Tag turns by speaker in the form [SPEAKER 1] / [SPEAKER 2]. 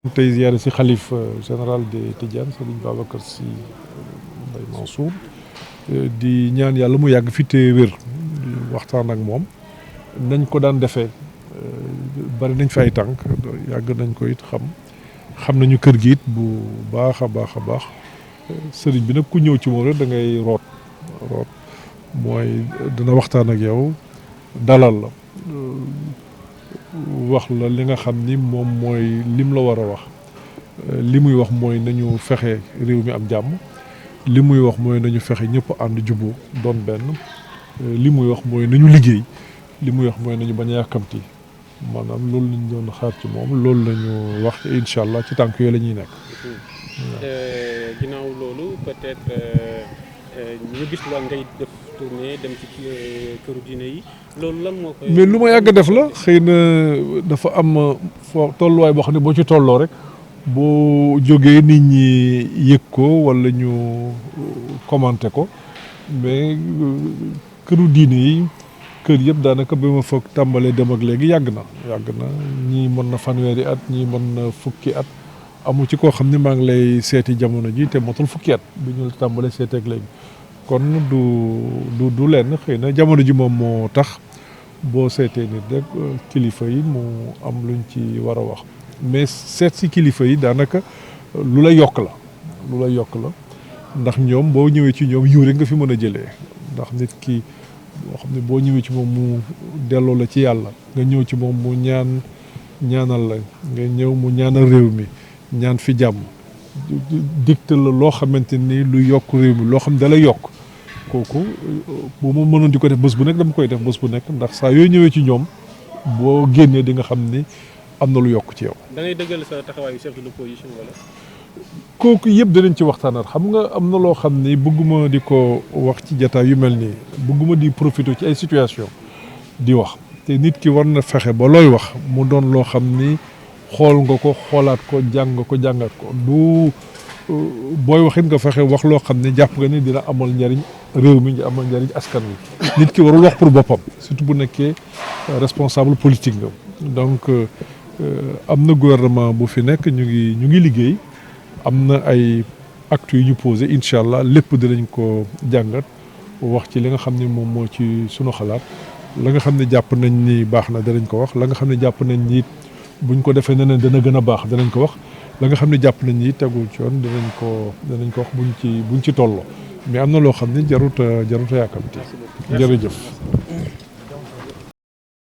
[SPEAKER 1] tey ziyaare si xalif général des Tidianes Serigne Babacar Sy Mbaye Mansour di ñaan yàlla mu yàgg fi te wér di waxtaan ak moom nañ ko daan defee bari nañ fi ay tànk yàgg nañ ko it xam nañu kër gi it bu baax a baax a baax sëriñ bi nag ku ñëw ci moom rek da ngay root mooy dina waxtaan ak yow dalal la wax la li nga xam ni moom mooy lim la war a wax li muy wax mooy nañu fexe réew mi am jàmm li muy wax mooy nañu fexe ñëpp ànd jubbu doon benn li muy wax mooy nañu liggéey li muy wax mooy nañu bañ a yàkkamti maanaam loolu lañ doon xaar ci moom loolu lañu wax incha allah ci tànk yooyu la ñuy nekk.
[SPEAKER 2] ginnaaw loolu peut-être ñu gis la ngay def tournée dem ci këru diine yi loolu lan moo koy.
[SPEAKER 1] mais lu ma yàgg def la xëy na dafa am foo tolluwaay boo xam ne boo ci tolloo rek boo jógee nit ñi yëg ko walla ñu commenté ko mais këru diine yi kër yëpp daanaka ba ma foog tàmbalee dem ak léegi yàgg na ñii mën na fanweeri at ñii mën na fukki at amu ci koo xam ne maa ngi lay seeti jamono ji te motul fukki at bi ñu tàmbalee seeti ak léegi kon du lenn xëy na jamono ji moom moo tax boo seetee nit rek kilifa yi mu am luñ ci war a wax mais seet si kilifa yi daanaka lu la yokk la ndax ñoom boo ñëwee ci ñoom yiw rek nga fi mën a jëlee ndax nit ki boo xam ne boo ñëwee ci moom mu delloo la ci yàlla nga ñëw ci moom mu ñaanal la nga ñëw mu ñaanal réew mi ñaan fi jàmm digte la loo xamante ni lu yokk réew mi loo xam ne da lay yokk kooku bu ma mënoon di ko def bés bu nekk dama koy def bés bu nekk ndax saa yooyu ñëwee ci ñoom boo génnee di nga xam ni am na lu yokk ci yow.
[SPEAKER 2] da ngay dëggal sa taxawaayu chef de l'opposition wala.
[SPEAKER 1] kooku yëpp dinañ ci waxtaanaat xam nga am na loo xam ni bëgguma di ko wax ci jataay yu mel nii bëgguma di profiter ci ay situation di wax te nit ki war na fexe ba looy wax mu doon loo xam ni xool nga ko xoolaat ko jàngat ko du booy waxit nga fexe wax loo xam ne jàpp nga ni dina amal njariñ réew mi ngi amal njariñ askan wi nit ki warul wax pour boppam surtout bu nekkee responsable politique nga donc am na gouvernement bu fi nekk ñu ngi liggéey am na ay actes yu ñu posé incha allah lépp dinañ ko jàngat wax ci li nga xam ne moom moo ci sunu xalaat la nga xam ne jàpp nañ ni baax na danañ ko wax la nga xam ne jàpp nañ ni buñ ko defee neneen dana gën a baax danañ ko wax la nga xam ne jàpp nañ ni tegul ci yoon danañ ko wax buñ ci tolloo mais am na loo xam ne jarut a yàkkamti jërëjëf